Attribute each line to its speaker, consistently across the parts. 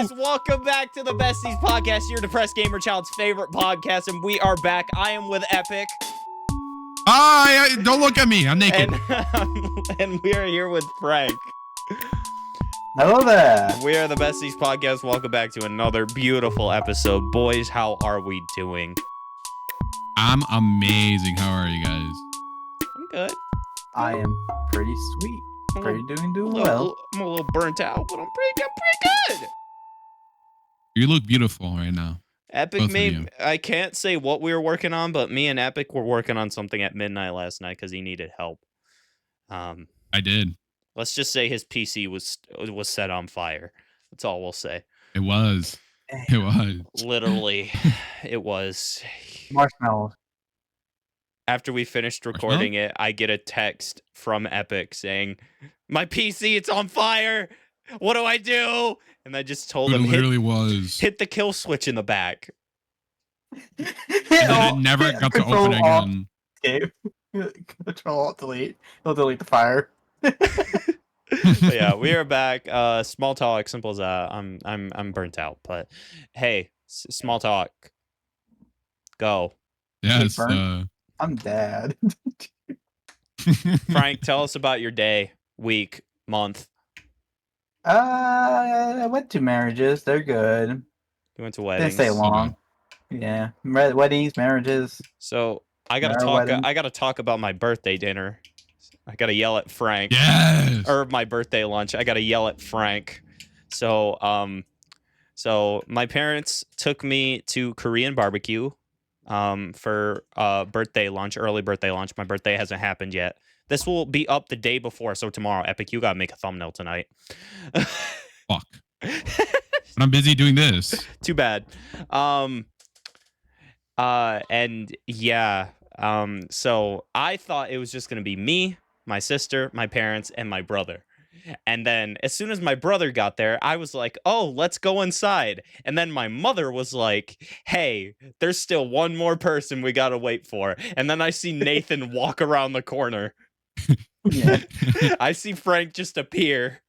Speaker 1: guys, welcome back to the Besties Podcast, your depressed gamer child's favorite podcast, and we are back. I am with Epic.
Speaker 2: Hi, don't look at me. I'm naked.
Speaker 1: And we are here with Frank.
Speaker 3: Hello there.
Speaker 1: We are the Besties Podcast. Welcome back to another beautiful episode. Boys, how are we doing?
Speaker 2: I'm amazing. How are you guys?
Speaker 1: I'm good.
Speaker 3: I am pretty sweet. Doing well.
Speaker 1: I'm a little burnt out, but I'm pretty good.
Speaker 2: You look beautiful right now.
Speaker 1: Epic I can't say what we were working on, but me and Epic were working on something at midnight last night because he needed help.
Speaker 2: I did.
Speaker 1: Let's just say his PC was set on fire. That's all we'll say.
Speaker 2: It was. It was.
Speaker 1: Literally, it was.
Speaker 3: Marshmallows.
Speaker 1: After we finished recording it, I get a text from Epic saying, "My PC, it's on fire. What do I do?" And I just told him, hit the kill switch in the back.
Speaker 2: And then it never got to open again.
Speaker 3: Okay. Control Alt Delete. He'll delete the fire.
Speaker 1: Yeah, we are back. Small talk, simple as that. I'm burnt out, but hey, small talk. Go.
Speaker 2: Yes.
Speaker 3: I'm dead.
Speaker 1: Frank, tell us about your day, week, month.
Speaker 3: I went to marriages. They're good.
Speaker 1: You went to weddings.
Speaker 3: Didn't stay long. Yeah, weddings, marriages.
Speaker 1: So I gotta talk about my birthday dinner. I gotta yell at Frank.
Speaker 2: Yes.
Speaker 1: Or my birthday lunch. I gotta yell at Frank. So my parents took me to Korean barbecue for birthday lunch, early birthday lunch. My birthday hasn't happened yet. This will be up the day before, so tomorrow. Epic, you gotta make a thumbnail tonight.
Speaker 2: Fuck. But I'm busy doing this.
Speaker 1: Too bad. And yeah. So I thought it was just gonna be me, my sister, my parents, and my brother. And then as soon as my brother got there, I was like, "Oh, let's go inside." And then my mother was like, "Hey, there's still one more person we gotta wait for." And then I see Nathan walk around the corner.
Speaker 3: Yeah.
Speaker 1: I see Frank just appear.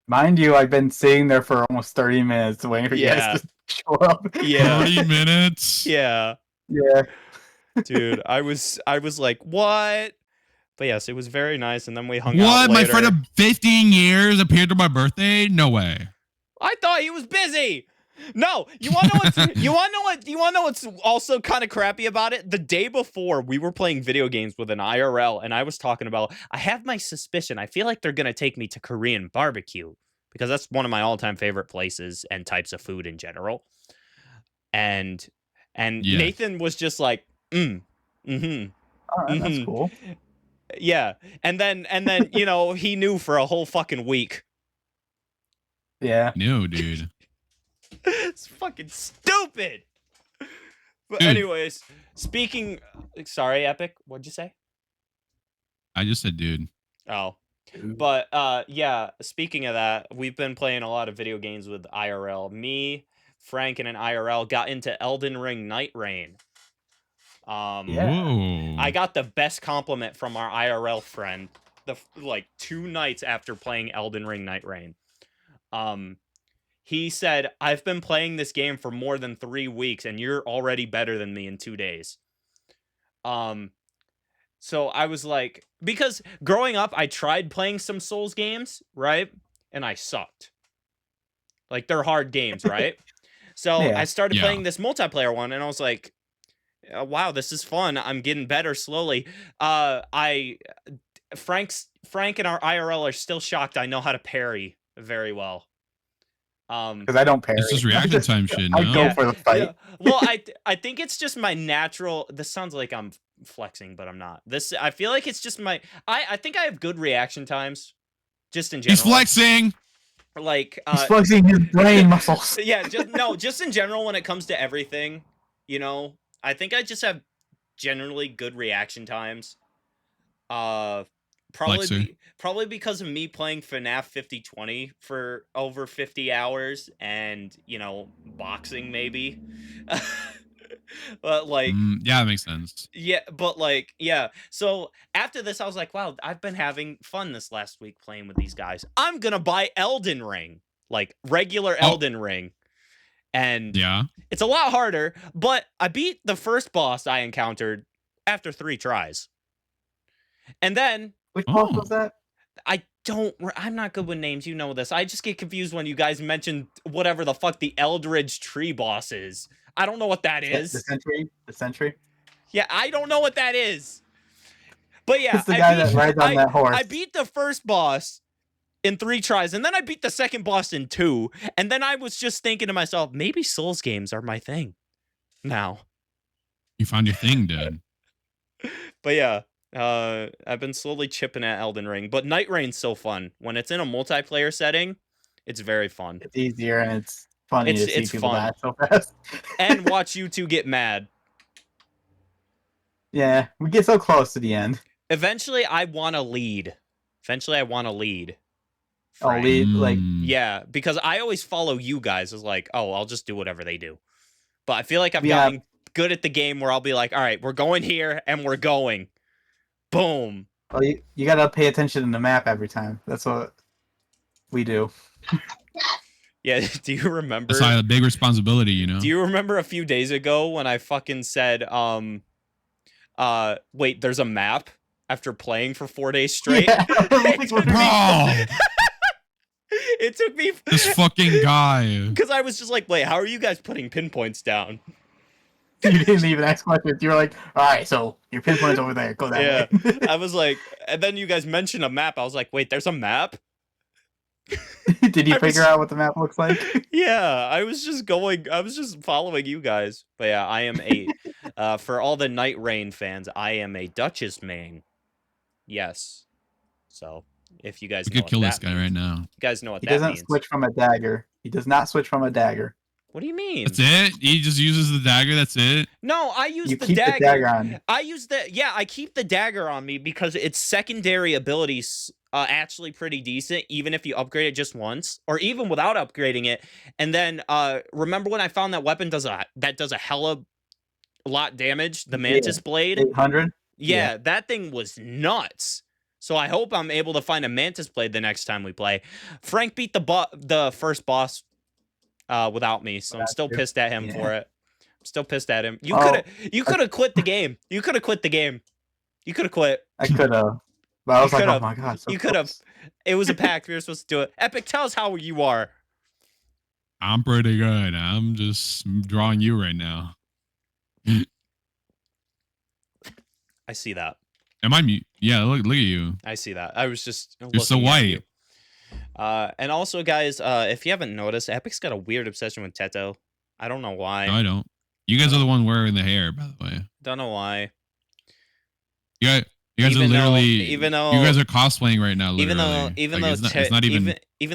Speaker 3: Mind you, I've been sitting there for almost 30 minutes waiting for you guys to show up.
Speaker 1: Yeah.
Speaker 2: 30 minutes?
Speaker 1: Yeah.
Speaker 3: Yeah.
Speaker 1: Dude, I was like, "What?" But yes, it was very nice, and then we hung out
Speaker 2: What?
Speaker 1: later.
Speaker 2: My friend of 15 years appeared to my birthday? No way.
Speaker 1: I thought he was busy. No, you want to know what's also kind of crappy about it? The day before, we were playing video games with an IRL, and I was talking about, I have my suspicion. I feel like they're going to take me to Korean barbecue because that's one of my all-time favorite places and types of food in general. And yeah. Nathan was just like,
Speaker 3: All right, that's cool.
Speaker 1: Yeah. And then he knew for a whole fucking week.
Speaker 3: Yeah.
Speaker 2: No, dude.
Speaker 1: It's fucking stupid. But
Speaker 2: dude.
Speaker 1: Anyways, sorry, Epic, what'd you say?
Speaker 2: I just said dude.
Speaker 1: Oh. But yeah, speaking of that, we've been playing a lot of video games with IRL. Me, Frank, and an IRL got into Elden Ring Night Rain.
Speaker 3: Yeah.
Speaker 1: I got the best compliment from our IRL friend 2 nights after playing Elden Ring Night Rain. He said, "I've been playing this game for more than 3 weeks, and you're already better than me in 2 days." So I was like, because growing up, I tried playing some Souls games, right? And I sucked. Like, they're hard games, right? So
Speaker 3: Yeah.
Speaker 1: I started playing this multiplayer one, and I was like, "Wow, this is fun. I'm getting better slowly." Frank and our IRL are still shocked I know how to parry very well.
Speaker 3: Because I don't parry.
Speaker 2: It's just reaction time shit, no?
Speaker 3: I go for the fight.
Speaker 1: Yeah. Well, I think it's just my natural. This sounds like I'm flexing, but I'm not. I feel like it's just I think I have good reaction times, just in general.
Speaker 2: He's flexing.
Speaker 3: He's flexing his brain muscles.
Speaker 1: Yeah, just in general when it comes to everything, I think I just have generally good reaction times. Probably because of me playing FNAF 5020 for over 50 hours and, boxing maybe. But
Speaker 2: yeah, that makes sense.
Speaker 1: Yeah, but yeah. So after this, I was like, wow, I've been having fun this last week playing with these guys. I'm going to buy Elden Ring. like regular Elden Ring. And
Speaker 2: Yeah.
Speaker 1: it's a lot harder, but I beat the first boss I encountered after 3 tries. And then
Speaker 3: Which boss was that?
Speaker 1: I'm not good with names, you know this. I just get confused when you guys mention whatever the fuck the Eldridge tree boss is. I don't know what that is.
Speaker 3: The sentry?
Speaker 1: Yeah, I don't know what that is. But yeah,
Speaker 3: It's the guy that rides on that horse.
Speaker 1: I beat the first boss in 3 tries, and then I beat the second boss in 2, and then I was just thinking to myself, maybe Souls games are my thing now.
Speaker 2: You found your thing, dude.
Speaker 1: But yeah, I've been slowly chipping at Elden Ring, but Night Rain's so fun. When it's in a multiplayer setting, it's very fun.
Speaker 3: It's easier and it's funny to see
Speaker 1: It's
Speaker 3: people
Speaker 1: fun.
Speaker 3: die so fast.
Speaker 1: And watch you two get mad.
Speaker 3: Yeah, we get so close to the end.
Speaker 1: Eventually, I want to lead. Frank.
Speaker 3: Lead, like...
Speaker 1: Yeah, because I always follow you guys as like, oh, I'll just do whatever they do. But I feel like I've gotten good at the game where I'll be like, all right, we're going here and we're going. Boom.
Speaker 3: Well, you gotta pay attention to the map every time. That's what we do.
Speaker 1: Yeah, do you remember?
Speaker 2: That's a big responsibility, you know?
Speaker 1: Do you remember a few days ago when I fucking said, wait, there's a map after playing for 4 days straight?
Speaker 3: Yeah.
Speaker 1: It took me...
Speaker 2: This fucking guy.
Speaker 1: Because I was just like, wait, how are you guys putting pinpoints down?
Speaker 3: You didn't even ask questions. You were like, all right, so your pinpoint's over there. Go that way.
Speaker 1: I was like, and then you guys mentioned a map. I was like, wait, there's a map?
Speaker 3: Did you figure out what the map looks like?
Speaker 1: Yeah, I was just following you guys. But yeah, I am for all the Night Rain fans, I am a Duchess main. Yes. So, if you guys
Speaker 2: We could kill this guy right now.
Speaker 1: You guys know what
Speaker 3: He
Speaker 1: that means.
Speaker 3: doesn't switch from a dagger. He does not switch from a dagger.
Speaker 1: What do you mean?
Speaker 2: That's it? He just uses the dagger, that's it?
Speaker 1: No, I use
Speaker 3: You
Speaker 1: the
Speaker 3: keep
Speaker 1: dagger.
Speaker 3: the dagger on.
Speaker 1: I keep the dagger on me because its secondary abilities actually pretty decent, even if you upgrade it just once, or even without upgrading it. And then remember when I found that weapon does a hella lot damage, the Mantis Blade?
Speaker 3: 800?
Speaker 1: Yeah, that thing was nuts. So I hope I'm able to find a Mantis Blade the next time we play. Frank beat the first boss without me, so I'm still pissed at him for it. I'm still pissed at him. You could have quit the game. You could have quit the game. You could have quit.
Speaker 3: I could have. But I was like, oh my god. So
Speaker 1: you could have. It was a pact. We were supposed to do it. Epic, tell us how you are.
Speaker 2: I'm pretty good. I'm just drawing you right now.
Speaker 1: I see that.
Speaker 2: Am I mute? Yeah, look at you.
Speaker 1: I see that. I was just
Speaker 2: You're so white.
Speaker 1: And also, guys, if you haven't noticed, Epic's got a weird obsession with Teto. I don't know why.
Speaker 2: No, I don't. You guys are the one wearing the hair, by the way.
Speaker 1: Don't know why.
Speaker 2: You guys are literally.
Speaker 1: Even though
Speaker 2: you guys are cosplaying right now.
Speaker 1: Literally. Even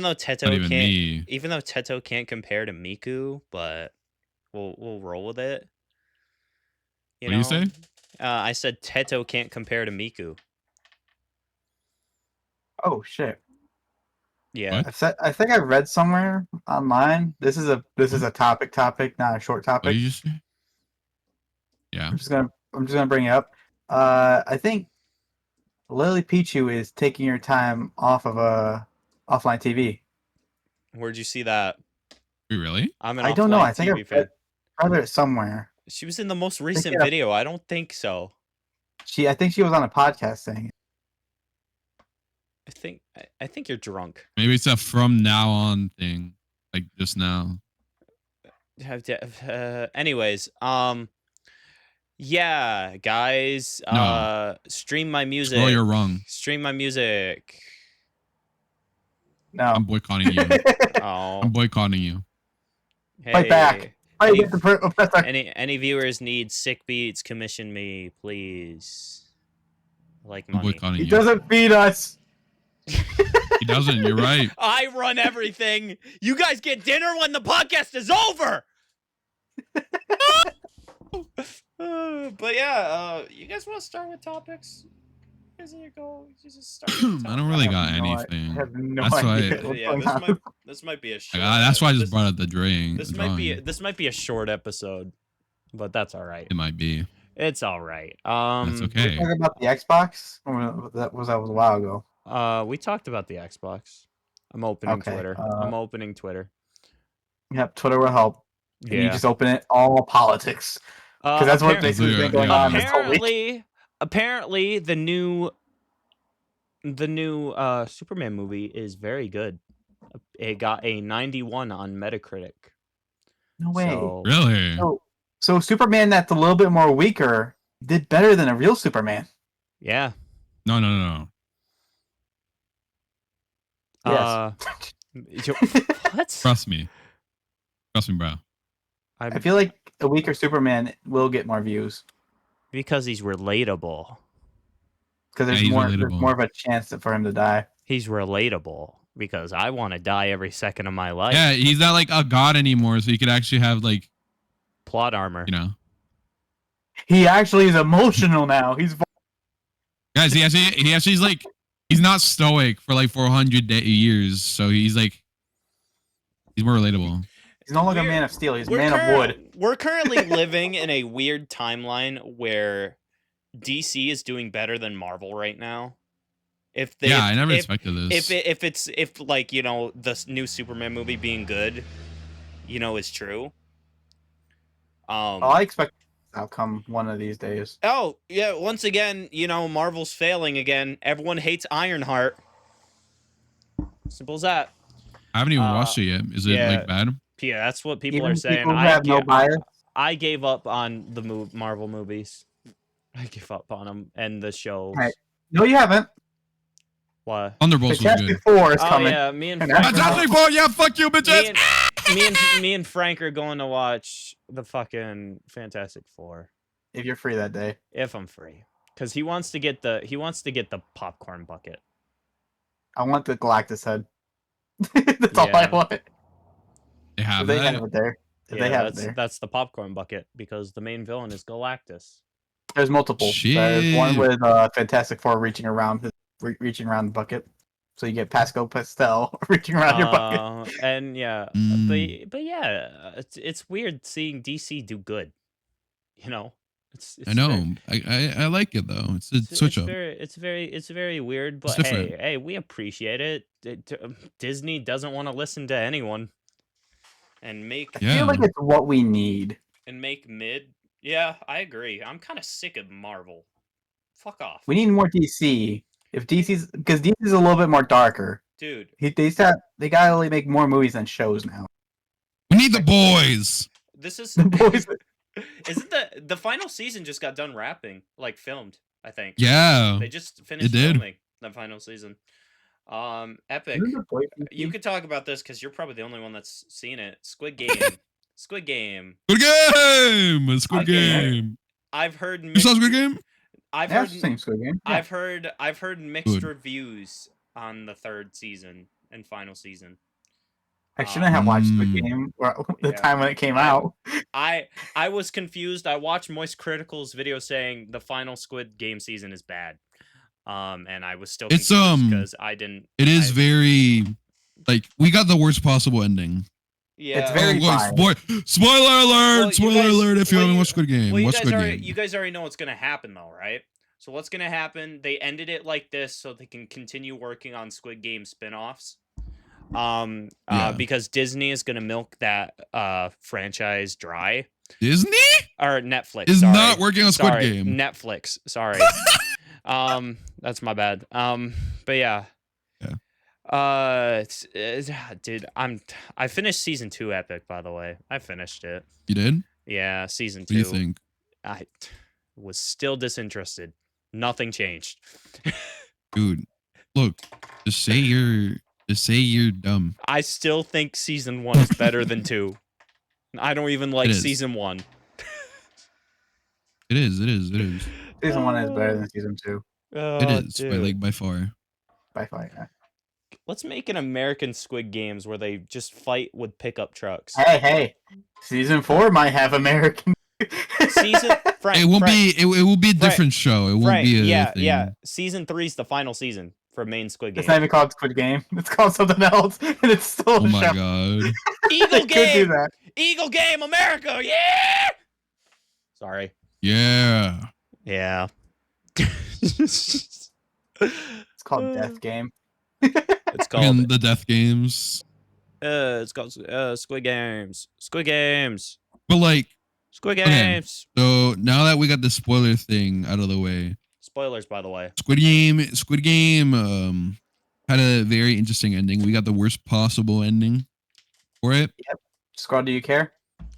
Speaker 1: though Teto can't compare to Miku, but we'll roll with it.
Speaker 2: What do you say?
Speaker 1: I said Teto can't compare to Miku.
Speaker 3: Oh shit.
Speaker 1: Yeah.
Speaker 3: I think I read somewhere online. This is a topic, not a short topic.
Speaker 2: What did you say? Yeah.
Speaker 3: I'm just gonna bring it up. I think Lily Pichu is taking her time off of offline TV.
Speaker 1: Where'd you see that?
Speaker 2: Wait, really?
Speaker 3: I don't know. I think I read it somewhere.
Speaker 1: She was in the most recent video. I don't think so.
Speaker 3: I think she was on a podcast saying it.
Speaker 1: I think you're drunk.
Speaker 2: Maybe it's a from now on thing, like just now.
Speaker 1: Anyways, yeah, guys, stream my music.
Speaker 2: Well, you're wrong.
Speaker 1: Stream my music.
Speaker 3: No,
Speaker 2: I'm boycotting you.
Speaker 1: Oh,
Speaker 2: I'm boycotting you.
Speaker 1: hey,
Speaker 3: Fight back.
Speaker 1: Any viewers need sick beats? Commission me, please. I like
Speaker 2: I'm
Speaker 1: money.
Speaker 2: boycotting
Speaker 3: He
Speaker 2: you.
Speaker 3: doesn't feed us.
Speaker 2: He doesn't. You're right.
Speaker 1: I run everything. You guys get dinner when the podcast is over. But yeah, you guys want to start with topics? You just start with
Speaker 2: I don't really got
Speaker 3: I
Speaker 2: anything.
Speaker 3: have no
Speaker 2: That's
Speaker 3: idea.
Speaker 2: why.
Speaker 1: Yeah, this might be a short.
Speaker 2: That's why I just brought up the drink.
Speaker 1: This might be a short episode, but that's all right.
Speaker 2: It might be.
Speaker 1: It's all right.
Speaker 2: That's okay.
Speaker 3: Talking about the Xbox? Or that was a while ago.
Speaker 1: We talked about the Xbox. I'm opening
Speaker 3: Okay,
Speaker 1: Twitter. I'm opening Twitter.
Speaker 3: Yep, Twitter will help. And you
Speaker 1: Yeah.
Speaker 3: just open it all politics. Because that's what basically has been going on this whole week.
Speaker 1: Apparently, the new Superman movie is very good. It got a 91 on Metacritic.
Speaker 3: No way.
Speaker 1: So,
Speaker 2: Really?
Speaker 3: So Superman that's a little bit more weaker did better than a real Superman.
Speaker 1: yeah.
Speaker 2: No.
Speaker 3: Yes.
Speaker 1: What?
Speaker 2: Trust me, bro.
Speaker 3: I feel like a weaker Superman will get more views.
Speaker 1: Because he's relatable.
Speaker 3: Because there's more of a chance for him to die.
Speaker 1: He's relatable because I want to die every second of my life.
Speaker 2: Yeah, he's not like a god anymore, so he could actually have like
Speaker 1: plot armor.
Speaker 2: You know,
Speaker 3: he actually is emotional now. He's
Speaker 2: guys. He actually is like he's not stoic for like 400 years, so he's like he's more relatable.
Speaker 3: He's no longer a Man of Steel. He's a Man of Wood.
Speaker 1: We're currently living in a weird timeline where DC is doing better than Marvel right now.
Speaker 2: I never expected this.
Speaker 1: If like, you know, the new Superman movie being good, you know, is true.
Speaker 3: I expect outcome one of these days.
Speaker 1: Oh yeah, once again, you know, Marvel's failing again. Everyone hates Ironheart. Simple as that.
Speaker 2: I haven't even watched it yet. Is it like bad?
Speaker 1: Yeah, that's what people
Speaker 3: Even
Speaker 1: are saying.
Speaker 3: People have no bias.
Speaker 1: I gave up on the Marvel movies. I gave up on them and the shows.
Speaker 3: Right. No, you haven't.
Speaker 1: What?
Speaker 2: Thunderbolts was good.
Speaker 3: 4 is coming.
Speaker 1: Yeah, me and
Speaker 2: Frank. Fantastic Four, yeah, fuck you, bitches.
Speaker 1: Me and Frank are going to watch the fucking Fantastic Four.
Speaker 3: If you're free that day.
Speaker 1: If I'm free, because he wants to get the popcorn bucket.
Speaker 3: I want the Galactus head. That's all I want.
Speaker 2: They have
Speaker 3: They have it there. They have it there.
Speaker 1: That's the popcorn bucket because the main villain is Galactus.
Speaker 3: There's multiple.
Speaker 2: Shit.
Speaker 3: There's one with Fantastic Four reaching around the bucket, so you get Pascal Pastel reaching around your bucket.
Speaker 1: And yeah, but yeah, it's weird seeing DC do good. You know, it's
Speaker 2: I know. I like it though. It's a switch up.
Speaker 1: It's very weird, but hey, we appreciate it. Disney doesn't want to listen to anyone, and make.
Speaker 3: I feel like it's what we need.
Speaker 1: And make mid. Yeah, I agree. I'm kind of sick of Marvel. Fuck off.
Speaker 3: We need more DC. If DC's because DC's a little bit more darker,
Speaker 1: dude.
Speaker 3: They gotta only make more movies than shows now.
Speaker 2: We need the boys.
Speaker 1: This is
Speaker 3: the boys.
Speaker 1: Isn't the final season just got done wrapping, like filmed? I think.
Speaker 2: Yeah.
Speaker 1: They just finished filming the final season. Epic. You could talk about this because you're probably the only one that's seen it. Squid Game. Squid Game.
Speaker 2: Squid Game.
Speaker 1: I've heard.
Speaker 2: You saw Squid Game?
Speaker 1: I've heard
Speaker 3: Squid Game. Yeah.
Speaker 1: I've heard mixed reviews on the third season and final season.
Speaker 3: I shouldn't have watched Squid Game the time when it came out.
Speaker 1: I was confused. I watched Moist Critical's video saying the final Squid Game season is bad. And I was still confused because I didn't.
Speaker 2: It is very like we got the worst possible ending.
Speaker 1: Yeah,
Speaker 3: it's very
Speaker 2: spoiler alert! Spoiler alert! If you haven't watched Squid Game, watch Squid Game.
Speaker 1: You guys already know what's gonna happen, though, right? So what's gonna happen? They ended it like this so they can continue working on Squid Game spin-offs. Because Disney is gonna milk that franchise dry.
Speaker 2: Disney
Speaker 1: or Netflix
Speaker 2: is not working on Squid Game.
Speaker 1: Netflix, sorry. That's my bad. But yeah. Dude, I finished season 2 Epic, by the way. I finished it.
Speaker 2: You did?
Speaker 1: Yeah, season 2.
Speaker 2: What do you think?
Speaker 1: I was still disinterested. Nothing changed.
Speaker 2: Dude, look, just say you're dumb.
Speaker 1: I still think season 1 is better than 2. I don't even like season 1.
Speaker 2: It is.
Speaker 3: Season 1 is better than season 2.
Speaker 2: It is by far.
Speaker 3: By far, yeah.
Speaker 1: Let's make an American Squid Games where they just fight with pickup trucks.
Speaker 3: Hey, season 4 might have American.
Speaker 1: Frank,
Speaker 2: it won't be. It will be a different show. It won't be a thing.
Speaker 1: Yeah. Season 3 is the final season for main Squid Game.
Speaker 3: It's not even called Squid Game. It's called something else, and it's still.
Speaker 2: Oh my god.
Speaker 1: Eagle Game.
Speaker 3: Could do that.
Speaker 1: Eagle Game, America. Yeah. Sorry.
Speaker 2: Yeah.
Speaker 1: Yeah.
Speaker 3: It's called Death Game.
Speaker 1: It's called
Speaker 2: Fucking the death games.
Speaker 1: it's called Squid Games. Squid Games.
Speaker 2: But like,
Speaker 1: Squid
Speaker 2: Okay.
Speaker 1: Games.
Speaker 2: so now that we got the spoiler thing out of the way,
Speaker 1: Spoilers, by the way.
Speaker 2: Squid Game had a very interesting ending. We got the worst possible ending for it.
Speaker 3: Squirrel, do you care?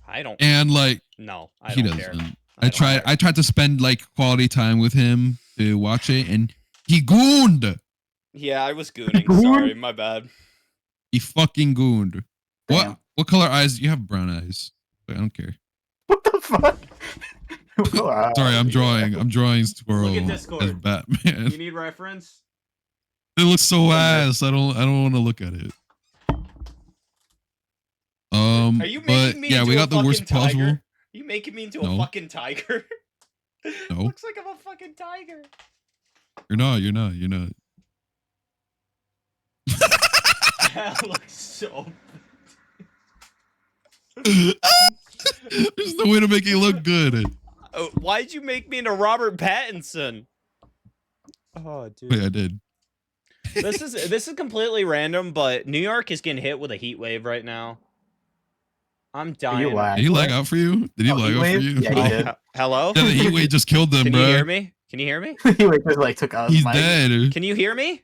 Speaker 1: I don't.
Speaker 2: And like
Speaker 1: No, I
Speaker 2: he
Speaker 1: don't
Speaker 2: doesn't.
Speaker 1: care.
Speaker 2: I tried to spend like quality time with him to watch it, and he gooned.
Speaker 1: Yeah, I was gooning. Sorry, my bad.
Speaker 2: He fucking gooned.
Speaker 3: Damn.
Speaker 2: What color eyes? You have brown eyes. But I don't care.
Speaker 3: What the fuck?
Speaker 2: Sorry, I'm drawing Squirrel
Speaker 1: Look at Discord.
Speaker 2: as Batman.
Speaker 1: You need reference?
Speaker 2: It looks so ass. I don't want to look at it.
Speaker 1: Are you
Speaker 2: but
Speaker 1: making me
Speaker 2: yeah,
Speaker 1: into
Speaker 2: we
Speaker 1: a
Speaker 2: got the worst
Speaker 1: fucking tiger?
Speaker 2: possible.
Speaker 1: Are you making me into
Speaker 2: No.
Speaker 1: a fucking tiger?
Speaker 2: No.
Speaker 1: Looks like I'm a fucking tiger.
Speaker 2: You're not.
Speaker 1: That looks so.
Speaker 2: There's no way to make it look good.
Speaker 1: Oh, why'd you make me into Robert Pattinson? Oh, dude.
Speaker 2: Wait, I did.
Speaker 1: This is completely random, but New York is getting hit with a heat wave right now. I'm dying.
Speaker 2: Did he lag out for you? Did he lag out for
Speaker 3: wave?
Speaker 2: you?
Speaker 3: Yeah, he did.
Speaker 1: Hello?
Speaker 2: Yeah, the heat wave just killed them,
Speaker 1: Can
Speaker 2: bro.
Speaker 1: you hear me? Can you hear me?
Speaker 3: He just like took out his
Speaker 2: He's
Speaker 3: mic.
Speaker 2: dead.
Speaker 1: Can you hear me?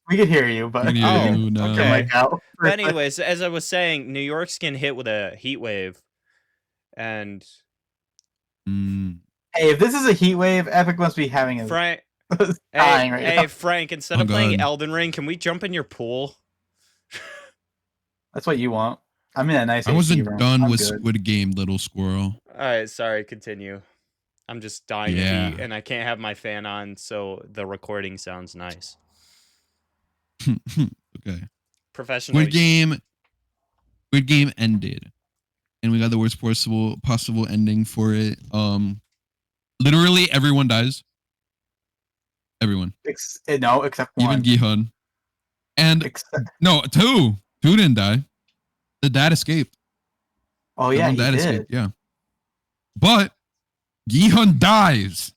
Speaker 3: We could hear you, but
Speaker 2: Can you
Speaker 1: Oh,
Speaker 2: no.
Speaker 1: okay.
Speaker 3: mic out.
Speaker 1: But anyways, as I was saying, New York's getting hit with a heat wave, and
Speaker 2: Mm.
Speaker 3: Hey, if this is a heat wave, Epic must be having a
Speaker 1: Frank,
Speaker 3: dying right now.
Speaker 1: hey, Frank, instead
Speaker 2: Oh,
Speaker 1: of playing
Speaker 2: God.
Speaker 1: Elden Ring, can we jump in your pool?
Speaker 3: That's what you want. I'm in a nice.
Speaker 2: I
Speaker 3: AC
Speaker 2: wasn't
Speaker 3: room.
Speaker 2: done
Speaker 3: I'm
Speaker 2: with
Speaker 3: good.
Speaker 2: Squid Game, little squirrel.
Speaker 1: All right, sorry, continue. I'm just dying
Speaker 2: Yeah.
Speaker 1: of heat, and I can't have my fan on, so the recording sounds nice.
Speaker 2: Okay.
Speaker 1: Professional.
Speaker 2: Squid Game ended, and we got the worst possible ending for it. Literally everyone dies. Everyone,
Speaker 3: No, except one.
Speaker 2: even Gihun, and
Speaker 3: Except,
Speaker 2: no, two didn't die. The dad escaped.
Speaker 3: oh yeah, he
Speaker 2: Dad
Speaker 3: did.
Speaker 2: escaped. Yeah, but Gihun dies.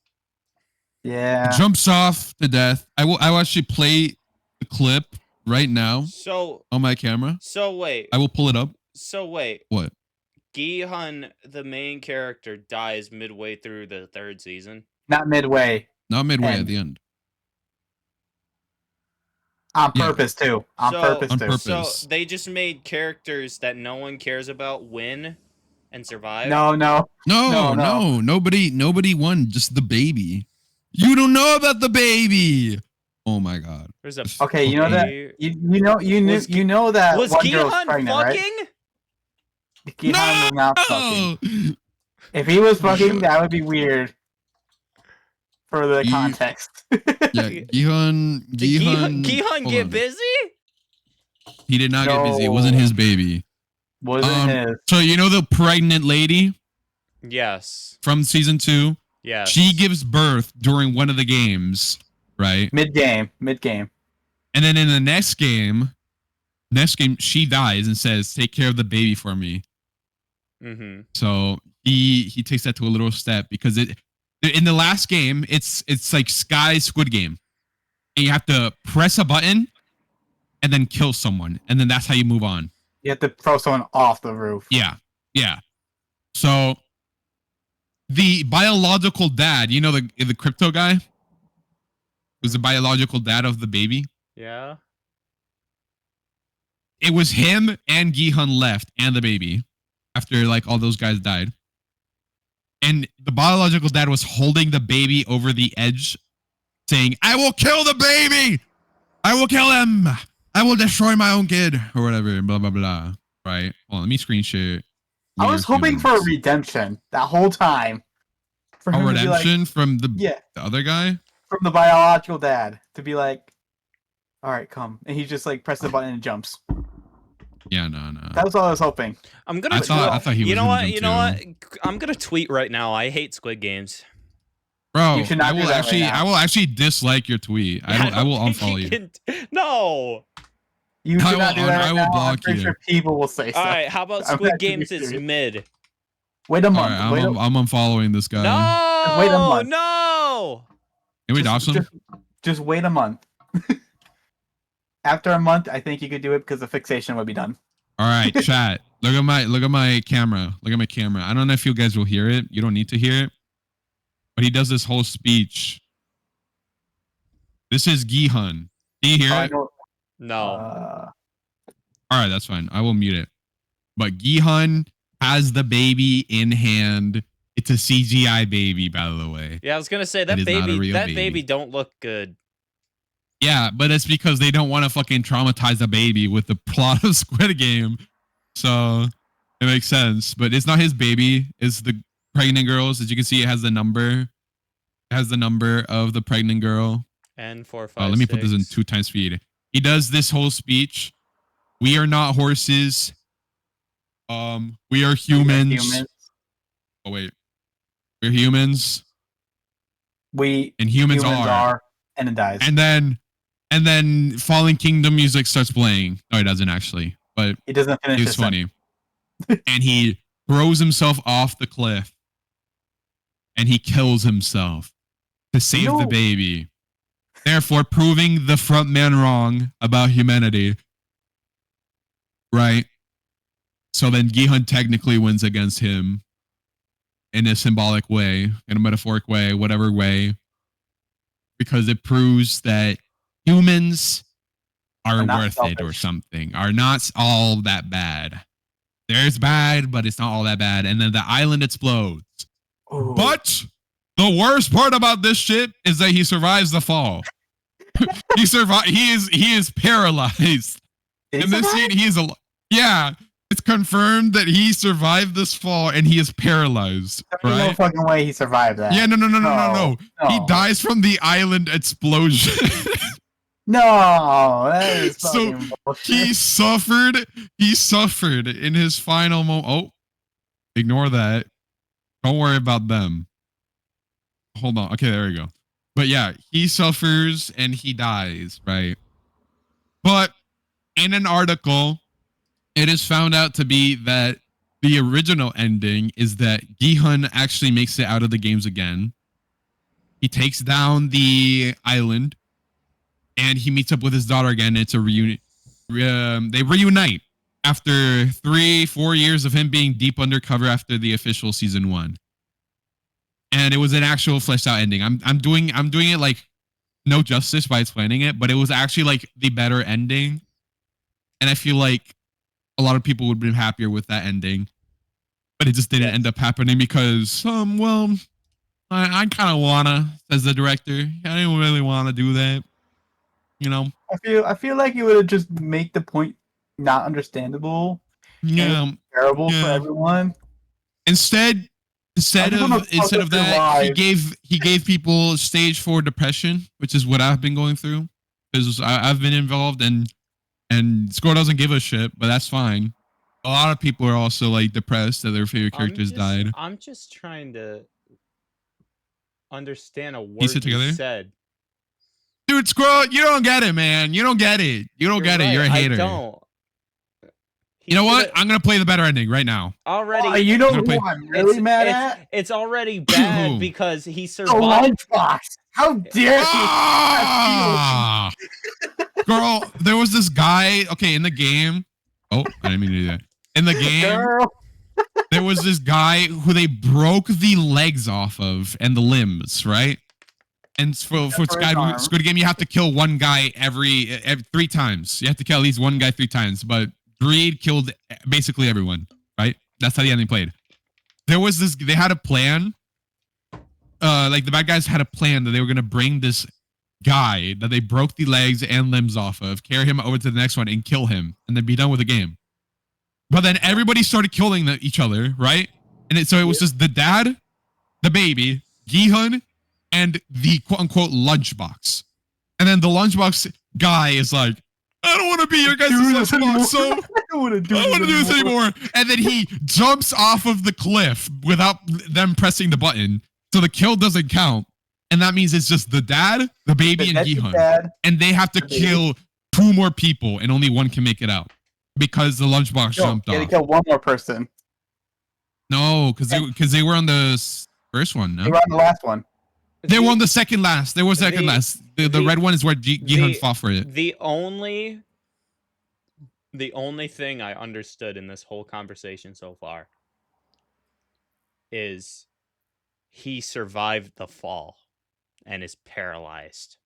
Speaker 3: Yeah.
Speaker 2: Jumps off to death. I will actually play the clip right now
Speaker 1: So
Speaker 2: on my camera.
Speaker 1: wait.
Speaker 2: I will pull it up.
Speaker 1: So wait.
Speaker 2: What?
Speaker 1: Gi-hun, the main character, dies midway through the third season.
Speaker 3: Not midway.
Speaker 2: Not midway
Speaker 3: And-
Speaker 2: at the end.
Speaker 3: On
Speaker 2: Yeah.
Speaker 3: purpose too. On
Speaker 1: So-
Speaker 3: purpose
Speaker 2: On
Speaker 3: too.
Speaker 2: purpose.
Speaker 1: So they just made characters that no one cares about win and survive.
Speaker 3: No.
Speaker 2: No,
Speaker 3: No.
Speaker 2: nobody won. Just the baby. You don't know about the baby. Oh my god.
Speaker 1: There's a
Speaker 3: Okay, you know that
Speaker 1: was
Speaker 3: you know that one girl's
Speaker 1: Gi-hun
Speaker 3: pregnant, right?
Speaker 1: fucking?
Speaker 3: Gi-hun was not fucking.
Speaker 2: No!
Speaker 3: If he was fucking, that would be weird. For the
Speaker 2: You-
Speaker 3: context.
Speaker 2: Yeah, Gihun.
Speaker 1: Did
Speaker 2: Gihun
Speaker 1: Gi-hun
Speaker 2: hold
Speaker 1: get
Speaker 2: on.
Speaker 1: busy?
Speaker 2: He did not get busy. It wasn't
Speaker 3: No.
Speaker 2: his baby.
Speaker 3: Wasn't his.
Speaker 2: So you know the pregnant lady
Speaker 1: Yes.
Speaker 2: from season 2?
Speaker 1: Yes.
Speaker 2: She gives birth during one of the games, right?
Speaker 3: Mid game.
Speaker 2: And then in the next game, she dies and says, "Take care of the baby for me."
Speaker 1: Mm-hmm.
Speaker 2: So he takes that to a little step because in the last game it's like Sky Squid Game, and you have to press a button and then kill someone, and then that's how you move on.
Speaker 3: You have to throw someone off the roof.
Speaker 2: Yeah. So the biological dad, you know the crypto guy, who's the biological dad of the baby.
Speaker 1: Yeah.
Speaker 2: It was him and Gihun left and the baby after like all those guys died. And the biological dad was holding the baby over the edge saying, "I will kill the baby. I will kill him. I will destroy my own kid," or whatever, blah, blah, blah. Right? Well, let me screen share.
Speaker 3: I was hoping for a redemption that whole time. For
Speaker 2: A
Speaker 3: him to be like,
Speaker 2: redemption from the
Speaker 3: yeah,
Speaker 2: other guy?
Speaker 3: from the biological dad to be like, all right, come. And he just like presses the button and jumps.
Speaker 2: Yeah, no.
Speaker 3: That was all I was hoping.
Speaker 1: I'm gonna.
Speaker 2: I thought he was
Speaker 1: You know
Speaker 2: gonna
Speaker 1: what?
Speaker 2: jump
Speaker 1: You know
Speaker 2: too.
Speaker 1: what? I'm gonna tweet right now. I hate Squid Games.
Speaker 2: Bro,
Speaker 3: You should not
Speaker 2: I
Speaker 3: do
Speaker 2: will
Speaker 3: that right now.
Speaker 2: I will actually dislike your tweet. I will
Speaker 1: don't
Speaker 2: unfollow
Speaker 1: think
Speaker 2: you.
Speaker 1: No.
Speaker 3: You
Speaker 2: I
Speaker 3: should not
Speaker 2: will-
Speaker 3: do that
Speaker 2: I
Speaker 3: right
Speaker 2: will
Speaker 3: now. I'm
Speaker 2: block
Speaker 3: pretty
Speaker 2: you.
Speaker 3: sure people will say so.
Speaker 1: All right. How about
Speaker 3: I'm
Speaker 1: Squid
Speaker 3: actually
Speaker 1: Games is
Speaker 3: serious.
Speaker 1: mid?
Speaker 3: Wait a
Speaker 2: All
Speaker 3: month.
Speaker 2: right,
Speaker 3: wait,
Speaker 2: I'm unfollowing this guy.
Speaker 1: No.
Speaker 3: wait a month.
Speaker 1: No.
Speaker 2: Can we dox him?
Speaker 3: just wait a month. After a month, I think you could do it because the fixation would be done.
Speaker 2: All right, chat. Look at my camera. Look at my camera. I don't know if you guys will hear it. You don't need to hear it. But he does this whole speech. This is Gihun. Do you hear it?
Speaker 1: No.
Speaker 2: All right, that's fine. I will mute it. But Gihun has the baby in hand. It's a CGI baby, by the way.
Speaker 1: Yeah, I was gonna say that baby don't look good.
Speaker 2: Yeah, but it's because they don't want to fucking traumatize the baby with the plot of Squid Game. So it makes sense. But it's not his baby. It's the pregnant girl's. As you can see, it has the number. It has the number of the pregnant girl.
Speaker 1: N456.
Speaker 2: Let me put this in 2x speed. He does this whole speech. We are not horses. We are humans. Oh wait. We're humans. And humans are.
Speaker 3: And it dies.
Speaker 2: And then Fallen Kingdom music starts playing. No, it doesn't actually. But
Speaker 3: he doesn't finish.
Speaker 2: It's funny. And he throws himself off the cliff. And he kills himself to save the baby. Therefore, proving the front man wrong about humanity. Right? So then Gihun technically wins against him in a symbolic way, in a metaphoric way, whatever way. Because it proves that humans are worth
Speaker 3: selfish.
Speaker 2: it or something, are not all that bad. There's bad, but it's not all that bad. And then the island explodes. Ooh. But the worst part about this shit is that he survives the fall. He is paralyzed. In this scene, yeah. It's confirmed that he survived this fall and he is paralyzed.
Speaker 3: There's no fucking way he survived that.
Speaker 2: Yeah, no. He dies from the island explosion.
Speaker 3: No, that is fucking bullshit.
Speaker 2: He suffered in his final moment. Oh, ignore that. Don't worry about them. Hold on. Okay, there we go. But yeah, he suffers and he dies, right? But in an article, it is found out to be that the original ending is that Gihun actually makes it out of the games again. He takes down the island and he meets up with his daughter again. It's a reunion. They reunite after 3-4 years of him being deep undercover after the official season 1. And it was an actual fleshed out ending. I'm doing it like no justice by explaining it, but it was actually like the better ending. And I feel like a lot of people would have been happier with that ending, but it just didn't end up happening because, I kind of wanna, says the director. I didn't really want to do that, you know.
Speaker 3: I feel like you would have just make the point not understandable.
Speaker 2: Yeah,
Speaker 3: terrible for everyone.
Speaker 2: Instead of that, he gave people stage 4 depression, which is what I've been going through because I've been involved and Squirrel doesn't give a shit, but that's fine. A lot of people are also like depressed that their favorite characters died.
Speaker 1: I'm just trying to understand a word you said.
Speaker 2: Dude, Squirrel, you don't get it, man. You don't get it. You don't get it. You're a hater.
Speaker 1: I don't.
Speaker 2: You know what? I'm going to play the better ending right now.
Speaker 1: Already.
Speaker 3: You know who I'm really mad at?
Speaker 1: It's already bad because he survived.
Speaker 3: The lunchbox. How dare
Speaker 2: he? Girl, there was this guy, okay, in the game. Oh, I didn't mean to do that. In the game, there was this guy who they broke the legs off of and the limbs, right? And for Squid Game, you have to kill one guy every 3 times. You have to kill at least one guy 3 times, but Greed killed basically everyone, right? That's how the ending played. They had a plan. Like the bad guys had a plan that they were going to bring this guy that they broke the legs and limbs off of, carry him over to the next one and kill him and then be done with the game. But then everybody started killing each other, right? And so it was just the dad, the baby, Gihun, and the quote unquote lunchbox. And then the lunchbox guy is like, I don't want to be your guys' lunchbox, so I don't want to do this anymore. And then he jumps off of the cliff without them pressing the button. So the kill doesn't count. And that means it's just the dad, the baby, and Gihun. And they have to kill 2 more people, and only one can make it out. Because the lunchbox jumped off.
Speaker 3: They kill 1 more person.
Speaker 2: No, because they were on the first one, no?
Speaker 3: They were on the last one.
Speaker 2: They won the second last. There was second
Speaker 1: the-
Speaker 2: last. The red one is where Gi-hun fought for it.
Speaker 1: The only thing I understood in this whole conversation so far is he survived the fall and is paralyzed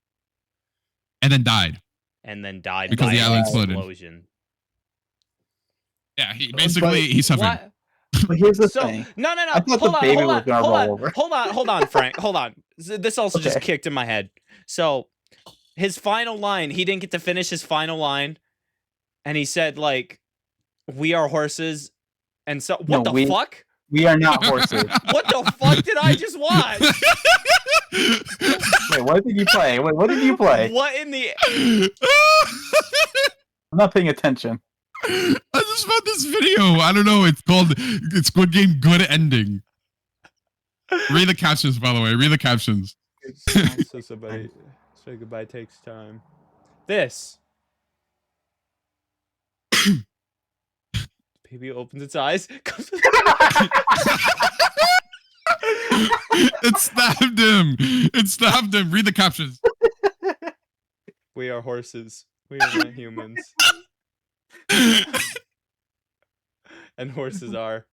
Speaker 2: And then died.
Speaker 1: and then died
Speaker 2: Because
Speaker 1: by
Speaker 2: the
Speaker 1: an
Speaker 2: island exploded.
Speaker 1: explosion.
Speaker 2: Yeah, he suffered.
Speaker 1: What?
Speaker 3: But here's the
Speaker 1: So
Speaker 3: thing.
Speaker 1: no.
Speaker 3: I thought the baby was gonna roll over.
Speaker 1: Hold on, Frank. Hold on. This also just
Speaker 3: Okay.
Speaker 1: kicked in my head. So his final line, he didn't get to finish his final line, and he said like, "We are horses," and so what the fuck?
Speaker 3: We are not horses.
Speaker 1: What the fuck did I just watch?
Speaker 3: Wait, what did you play? Wait, what did you play?
Speaker 1: What in the?
Speaker 3: I'm not paying attention.
Speaker 2: I just found this video. I don't know. It's called Squid Game Good Ending. Read the captions, by the way. Read the captions.
Speaker 1: So somebody say goodbye takes time. This. Baby opens its eyes.
Speaker 2: It stabbed him. It stabbed him. Read the captions.
Speaker 1: We are horses. We are not humans. And horses are.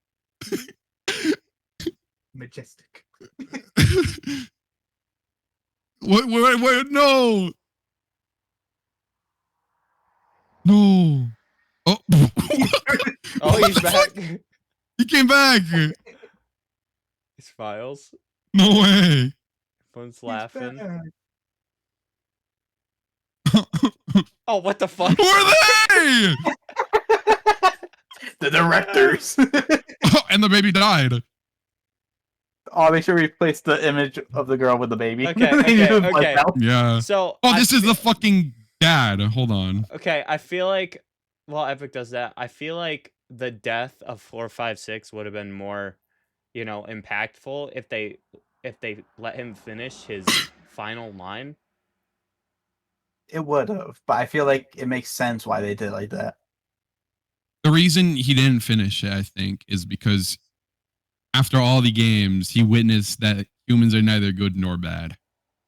Speaker 3: Majestic.
Speaker 2: What? No. No. Oh.
Speaker 1: Oh, he's back.
Speaker 2: He came back.
Speaker 1: His files.
Speaker 2: No way.
Speaker 1: Phone's laughing. Oh, what the fuck?
Speaker 2: Who are they?
Speaker 3: The directors.
Speaker 2: Oh, and the baby died.
Speaker 3: Oh, make sure we replace the image of the girl with the baby.
Speaker 1: Okay,
Speaker 3: They
Speaker 1: okay,
Speaker 3: just
Speaker 1: okay.
Speaker 3: wiped out.
Speaker 2: Yeah.
Speaker 1: So.
Speaker 2: Oh, this is the fucking dad. Hold on.
Speaker 1: Okay, I feel like. Well, Epic does that. I feel like the death of 456 would have been more, impactful if they let him finish his final line.
Speaker 3: It would have, but I feel like it makes sense why they did it like that.
Speaker 2: The reason he didn't finish it, I think, is because after all the games, he witnessed that humans are neither good nor bad.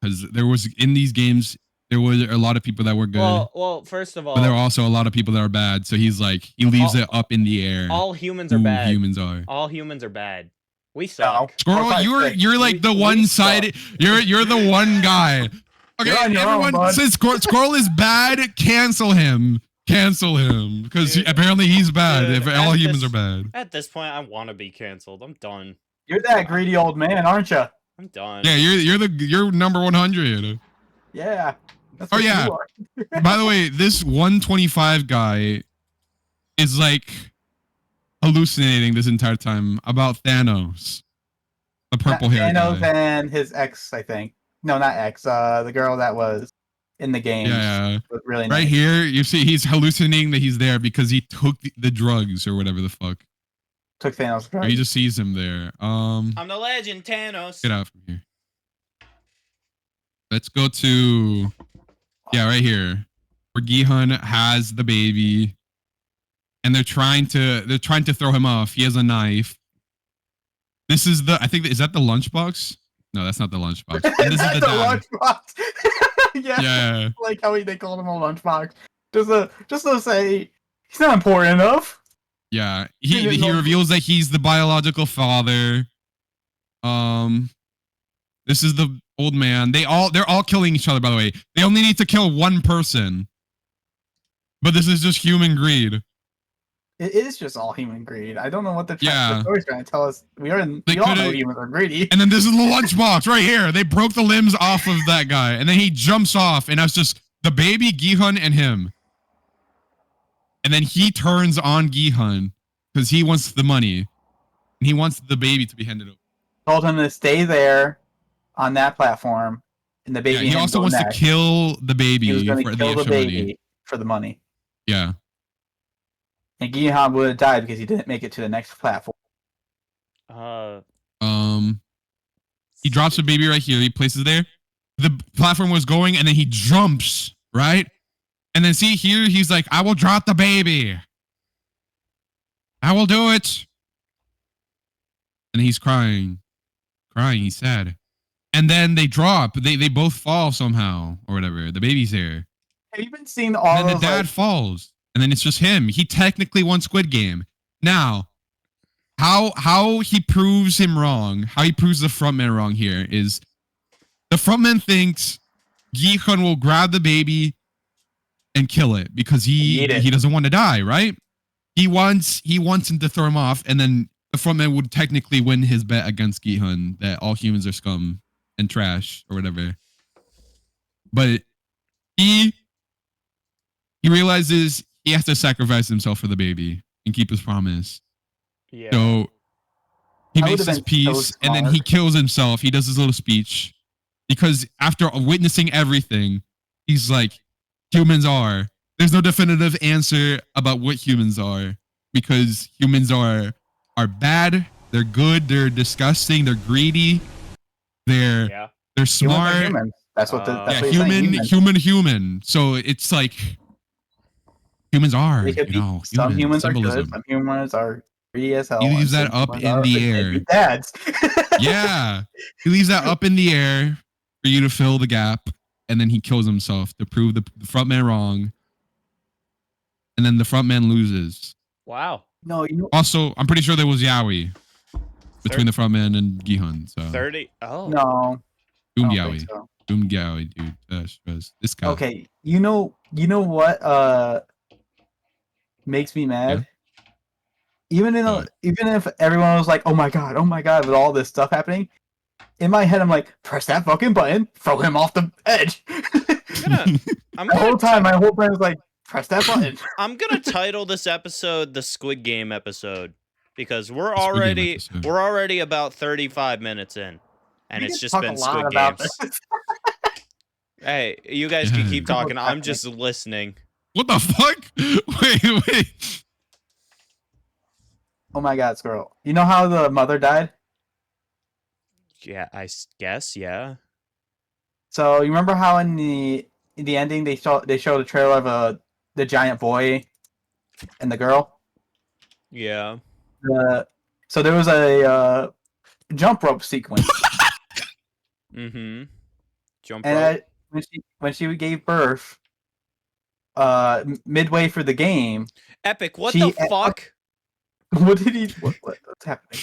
Speaker 2: Because in these games, there were a lot of people that were good.
Speaker 1: Well, first of all,
Speaker 2: but there were also a lot of people that are bad. So he's like, he leaves it up in the air.
Speaker 1: All humans are
Speaker 2: who
Speaker 1: bad.
Speaker 2: Humans are.
Speaker 1: All humans are bad. We suck.
Speaker 2: Squirrel, you're like the one-sided. You're the one guy. Okay,
Speaker 3: You're on your own,
Speaker 2: everyone
Speaker 3: bud.
Speaker 2: says Squirrel is bad. Cancel him. Cancel him because apparently he's bad.
Speaker 1: Dude,
Speaker 2: If all
Speaker 1: at
Speaker 2: humans
Speaker 1: this-
Speaker 2: are bad.
Speaker 1: At this point, I want to be canceled. I'm done.
Speaker 3: You're that greedy old man, aren't you?
Speaker 1: I'm done.
Speaker 2: Yeah, you're number 100.
Speaker 3: Yeah. That's
Speaker 2: Oh,
Speaker 3: what
Speaker 2: yeah.
Speaker 3: you are.
Speaker 2: By the way, this 125 guy is like hallucinating this entire time about Thanos, the purple hair
Speaker 3: Thanos
Speaker 2: guy.
Speaker 3: and his ex, I think. No, not ex. The girl that was in the game.
Speaker 2: Yeah.
Speaker 3: Was really
Speaker 2: Right
Speaker 3: nice.
Speaker 2: here, you see he's hallucinating that he's there because he took the drugs or whatever the fuck.
Speaker 3: Took Thanos.
Speaker 2: Or he just sees him there.
Speaker 1: I'm the legend, Thanos.
Speaker 2: Get out from here. Let's go to right here, where Gi-hun has the baby, and they're trying to throw him off. He has a knife. This is is that the lunchbox? No, that's not the lunchbox. And this is the dad.
Speaker 3: lunchbox. Yeah.
Speaker 2: Yeah.
Speaker 3: Like how they called him a lunchbox. Just to say he's not important enough.
Speaker 2: Yeah. He reveals that he's the biological father. This is the old man. They're all killing each other, by the way. They only need to kill one person. But this is just human greed.
Speaker 3: It is just all human greed. I don't know what the
Speaker 2: Yeah.
Speaker 3: story's trying to tell us. We all know
Speaker 2: coulda-
Speaker 3: humans are greedy.
Speaker 2: And then this is the lunchbox right here. They broke the limbs off of that guy. And then he jumps off. And that's just the baby, Gi-hun, and him. And then he turns on Gi-hun because he wants the money. And he wants the baby to be handed over.
Speaker 3: Told him to stay there on that platform. And the baby.
Speaker 2: Yeah, he also wants to kill the baby
Speaker 3: He was going
Speaker 2: for
Speaker 3: to
Speaker 2: the
Speaker 3: kill the
Speaker 2: extra money.
Speaker 3: baby for the money.
Speaker 2: Yeah.
Speaker 3: And Gi-hun would have died because he didn't make it to the next platform.
Speaker 2: He drops the baby right here. He places it there. The platform was going, and then he jumps, right? And then see here, he's like, I will drop the baby. I will do it. And he's crying. He's sad. And then they drop. They both fall somehow or whatever. The baby's there.
Speaker 3: Have you been seeing
Speaker 2: And
Speaker 3: all
Speaker 2: then the
Speaker 3: those?
Speaker 2: dad falls. And then it's just him. He technically won Squid Game. Now, how he proves him wrong, how he proves the frontman wrong here is the frontman thinks Gi-hun will grab the baby and kill it because he doesn't want to die, right? He wants him to throw him off, and then the frontman would technically win his bet against Gi-hun that all humans are scum and trash or whatever. But he realizes he has to sacrifice himself for the baby and keep his promise.
Speaker 1: Yeah.
Speaker 2: So he
Speaker 3: I
Speaker 2: makes
Speaker 3: would've
Speaker 2: his
Speaker 3: been
Speaker 2: peace
Speaker 3: so
Speaker 2: and then
Speaker 3: smart.
Speaker 2: he kills himself. He does his little speech because after witnessing everything, he's like, humans are. There's no definitive answer about what humans are because humans are bad. They're good. They're disgusting. They're greedy. They're
Speaker 1: Yeah.
Speaker 2: smart.
Speaker 3: Humans. That's what
Speaker 1: Yeah,
Speaker 3: that's what he's saying,
Speaker 2: human. So it's like humans are,
Speaker 3: They could be-
Speaker 2: human,
Speaker 3: some humans
Speaker 2: symbolism.
Speaker 3: are good. Some humans are greedy as hell.
Speaker 2: He leaves
Speaker 3: and
Speaker 2: that
Speaker 3: some
Speaker 2: up
Speaker 3: humans
Speaker 2: in
Speaker 3: are
Speaker 2: the air.
Speaker 3: deadbeat dads.
Speaker 2: Yeah. He leaves that up in the air for you to fill the gap. And then he kills himself to prove the front man wrong. And then the front man loses.
Speaker 1: Wow.
Speaker 3: No, you know,
Speaker 2: Also, I'm pretty sure there was Yaoi between the front man and Gi-hun. So
Speaker 1: 30. Oh.
Speaker 3: no. I
Speaker 2: Boom
Speaker 3: don't
Speaker 2: Yaoi.
Speaker 3: think so.
Speaker 2: Boom Yaoi, dude. Stress. This guy.
Speaker 3: Okay, you know what makes me mad? Even if everyone was like, oh my god, with all this stuff happening, in my head I'm like, press that fucking button, throw him off the edge.
Speaker 1: I'm
Speaker 3: The whole time my whole brain was like, press that button.
Speaker 1: I'm gonna title this episode the Squid Game episode because we're
Speaker 2: Squid Game episode.
Speaker 1: already about 35 minutes in, and
Speaker 3: We
Speaker 1: it's
Speaker 3: could
Speaker 1: just
Speaker 3: talk
Speaker 1: been
Speaker 3: a lot
Speaker 1: Squid
Speaker 3: about
Speaker 1: Games.
Speaker 3: this.
Speaker 1: Hey, you guys can keep
Speaker 3: Yeah.
Speaker 1: talking. I'm just listening.
Speaker 2: What the fuck? Wait.
Speaker 3: Oh my god, Squirrel. You know how the mother died?
Speaker 1: Yeah, guess. Yeah.
Speaker 3: So you remember how in the ending they showed a trailer of the giant boy and the girl?
Speaker 1: Yeah.
Speaker 3: So there was a jump rope sequence,
Speaker 1: Mm-hmm. Jump
Speaker 3: and
Speaker 1: rope.
Speaker 3: when she gave birth, midway through the game,
Speaker 1: Epic. What
Speaker 3: she-
Speaker 1: the fuck?
Speaker 3: what's happening?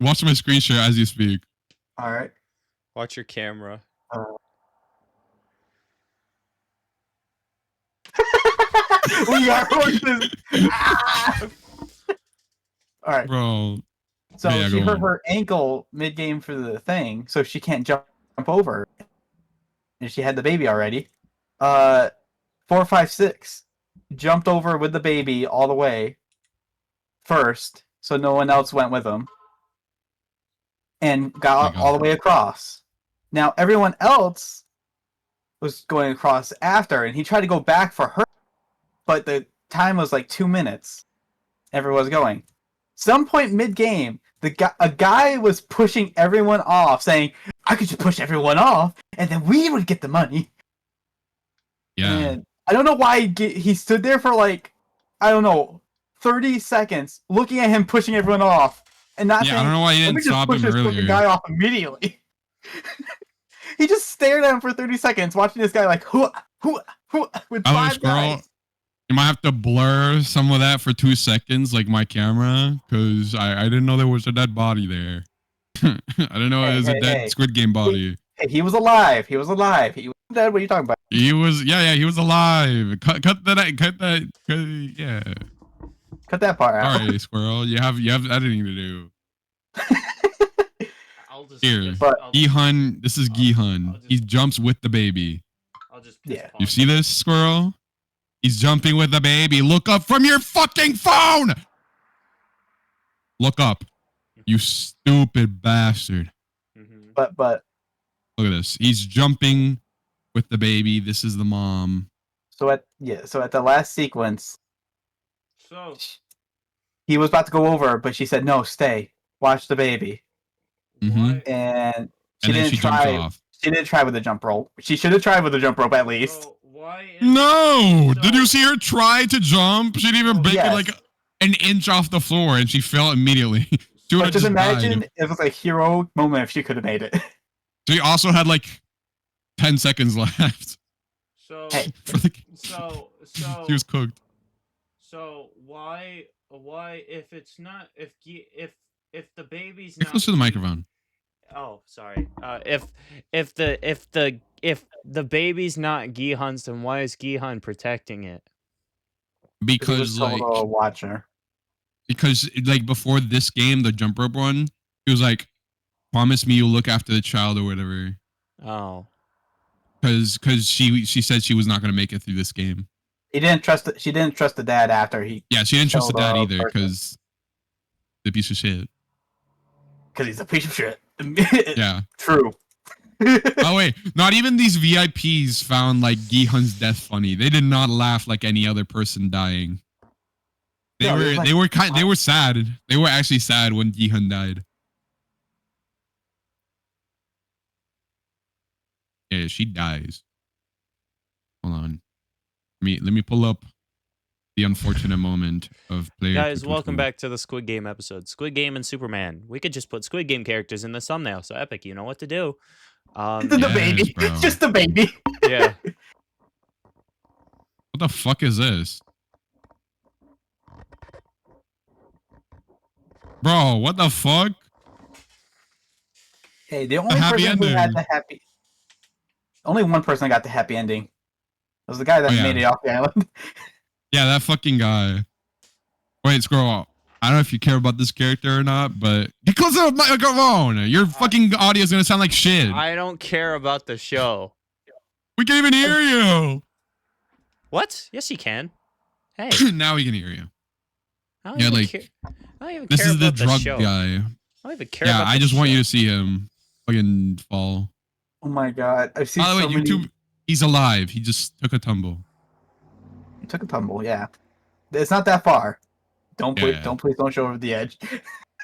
Speaker 2: Watch my screen share as you speak.
Speaker 3: All right.
Speaker 1: Watch your camera.
Speaker 3: We are horses. Ah! All right.
Speaker 2: Bro.
Speaker 3: So
Speaker 2: Yeah,
Speaker 3: she
Speaker 2: go
Speaker 3: hurt
Speaker 2: on.
Speaker 3: her ankle mid game for the thing, so she can't jump over. And she had the baby already. 4, 5, 6 jumped over with the baby all the way first, so no one else went with him, and got all the way across. Now everyone else was going across after, and he tried to go back for her, but the time was like 2 minutes. Everyone was going. Some point mid game, a guy was pushing everyone off, saying, "I could just push everyone off, and then we would get the money."
Speaker 2: Yeah.
Speaker 3: And I don't know why he stood there for like, I don't know, 30 seconds, looking at him pushing everyone off, and not
Speaker 2: Yeah,
Speaker 3: saying,
Speaker 2: I don't know why you
Speaker 3: "Let me
Speaker 2: didn't
Speaker 3: just
Speaker 2: stop
Speaker 3: push
Speaker 2: him
Speaker 3: this fucking
Speaker 2: earlier.
Speaker 3: guy off immediately." He just stared at him for 30 seconds, watching this guy like, who, with
Speaker 2: Oh,
Speaker 3: 5
Speaker 2: Squirrel.
Speaker 3: guys.
Speaker 2: You might have to blur some of that for 2 seconds, like my camera, because I didn't know there was a dead body there. I didn't know it was a dead Squid Game body.
Speaker 3: Hey, he was alive. He was dead. What are you talking about?
Speaker 2: He was, he was alive. Cut that, yeah.
Speaker 3: Cut that part out.
Speaker 2: All right, Squirrel, you have editing to do.
Speaker 1: I'll just
Speaker 2: Here,
Speaker 3: But-
Speaker 2: Gi-hun, this is Gi-hun. He jumps with the baby.
Speaker 1: I'll just
Speaker 3: Yeah.
Speaker 2: You see this, Squirrel? He's jumping with the baby. Look up from your fucking phone! Look up. You stupid bastard.
Speaker 1: Mm-hmm.
Speaker 3: But
Speaker 2: Look at this. He's jumping with the baby. This is the mom.
Speaker 3: so at the last sequence,
Speaker 1: So
Speaker 3: he was about to go over, but she said, "No, stay. Watch the baby."
Speaker 2: Mhm.
Speaker 3: And she
Speaker 2: And then
Speaker 3: didn't
Speaker 2: she jumps
Speaker 3: try.
Speaker 2: off.
Speaker 3: She didn't try with the jump rope. She should have tried with the jump rope at least.
Speaker 1: why?
Speaker 2: No! Did you see her try to jump? She didn't even break
Speaker 3: Yes.
Speaker 2: it like an inch off the floor and she fell immediately. She
Speaker 3: But
Speaker 2: would've
Speaker 3: just
Speaker 2: just died.
Speaker 3: imagine it was a hero moment if she could have made it.
Speaker 2: So he also had like 10 seconds left.
Speaker 1: So,
Speaker 3: Hey.
Speaker 2: For the,
Speaker 1: so,
Speaker 2: he was cooked.
Speaker 1: so why if it's not if the baby's
Speaker 2: Get
Speaker 1: not
Speaker 2: close to the microphone.
Speaker 1: Oh, sorry. If the baby's not Gihun's, then why is Gihun protecting it?
Speaker 3: He was
Speaker 2: Because
Speaker 3: told
Speaker 2: like
Speaker 3: to watch her.
Speaker 2: because like before this game, the jump rope one, he was like, "Promise me you'll look after the child or whatever."
Speaker 1: Oh.
Speaker 2: Because she said she was not gonna make it through this game.
Speaker 3: He didn't trust. She didn't trust the dad after he.
Speaker 2: Yeah, she didn't trust the
Speaker 3: killed
Speaker 2: dad
Speaker 3: a
Speaker 2: either
Speaker 3: person.
Speaker 2: because the piece of shit.
Speaker 3: Because he's a piece of shit.
Speaker 2: Yeah.
Speaker 3: True.
Speaker 2: Oh wait, not even these VIPs found like Gihun's death funny. They did not laugh like any other person dying. They
Speaker 3: No,
Speaker 2: were
Speaker 3: like,
Speaker 2: they were sad. They were actually sad when Gihun died. Yeah, she dies. Hold on. Let me pull up the unfortunate moment of player.
Speaker 1: Guys,
Speaker 2: 222.
Speaker 1: welcome back to the Squid Game episode. Squid Game and Superman. We could just put Squid Game characters in the thumbnail. So Epic, you know what to do.
Speaker 3: the
Speaker 2: Yes,
Speaker 3: baby.
Speaker 2: bro.
Speaker 3: Just the baby.
Speaker 1: Yeah.
Speaker 2: What the fuck is this? Bro, what the fuck?
Speaker 3: Hey, the only
Speaker 2: happy
Speaker 3: person who had
Speaker 2: ending.
Speaker 3: the happy. Only one person got the happy ending. It was the guy that
Speaker 2: Oh, yeah.
Speaker 3: made it off the island.
Speaker 2: Yeah, that fucking guy. Wait, scroll up. I don't know if you care about this character or not, but get close to the microphone. Your fucking audio is gonna sound like shit.
Speaker 1: I don't care about the show.
Speaker 2: We can't even hear you.
Speaker 1: What? Yes, you can. Hey.
Speaker 2: Now we can hear you.
Speaker 1: I don't
Speaker 2: Yeah,
Speaker 1: even
Speaker 2: like,
Speaker 1: care. I don't even
Speaker 2: This
Speaker 1: care
Speaker 2: is the
Speaker 1: about
Speaker 2: drug
Speaker 1: show.
Speaker 2: guy.
Speaker 1: I don't even care
Speaker 2: Yeah,
Speaker 1: about
Speaker 2: I
Speaker 1: the
Speaker 2: just want
Speaker 1: show.
Speaker 2: you to see him fucking fall.
Speaker 3: Oh my god! I've seen
Speaker 2: By the way,
Speaker 3: so many.
Speaker 2: YouTube, he's alive. He just took a tumble.
Speaker 3: He took a tumble. Yeah, it's not that far.
Speaker 2: Yeah.
Speaker 3: Please don't show over the edge.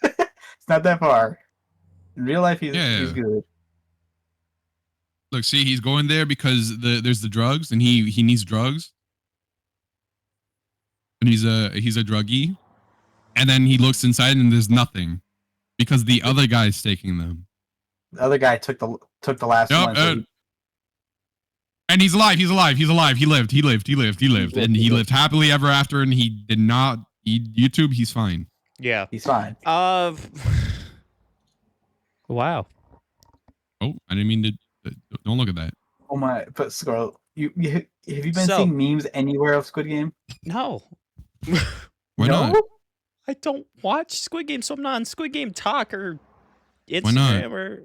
Speaker 3: It's not that far. In real life, he's
Speaker 2: Yeah.
Speaker 3: good.
Speaker 2: Look, see, he's going there because there's the drugs, and he needs drugs, and he's a druggie, and then he looks inside and there's nothing, because the other guy's taking them.
Speaker 3: The other guy took the last
Speaker 2: Yup,
Speaker 3: one. So
Speaker 2: and he's alive. He's alive. He's alive. He lived, and he lived happily ever after. And he did not eat YouTube. He's fine.
Speaker 1: Yeah.
Speaker 3: he's fine.
Speaker 1: Wow.
Speaker 2: Oh, I didn't mean to. Don't look at that.
Speaker 3: Oh my! But Squirrel, you have you been
Speaker 1: So-
Speaker 3: seeing memes anywhere of Squid Game?
Speaker 1: No.
Speaker 2: Why
Speaker 3: no?
Speaker 2: not?
Speaker 1: I don't watch Squid Game, so I'm not on Squid Game Talk or
Speaker 2: not?
Speaker 1: Instagram or.